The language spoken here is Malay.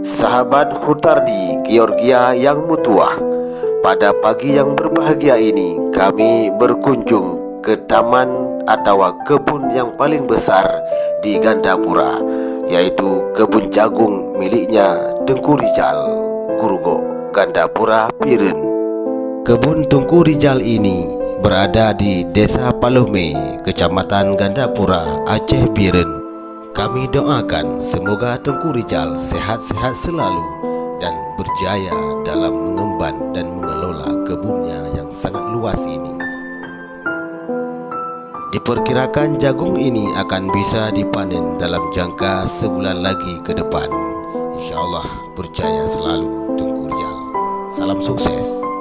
Sahabat Hutardi Georgia yang mutuah, pada pagi yang berbahagia ini kami berkunjung ke taman atau kebun yang paling besar di Gandapura, yaitu kebun jagung miliknya Tengku Rizal, Kurugo, Gandapura Piren. Kebun Tengku Rizal ini berada di Desa Palome, Kecamatan Gandapura, Aceh Biren. Kami doakan semoga Tengku Rizal sehat-sehat selalu dan berjaya dalam mengemban dan mengelola kebunnya yang sangat luas ini. Diperkirakan jagung ini akan bisa dipanen dalam jangka sebulan lagi ke depan. InsyaAllah berjaya selalu Tengku Rizal. Salam sukses.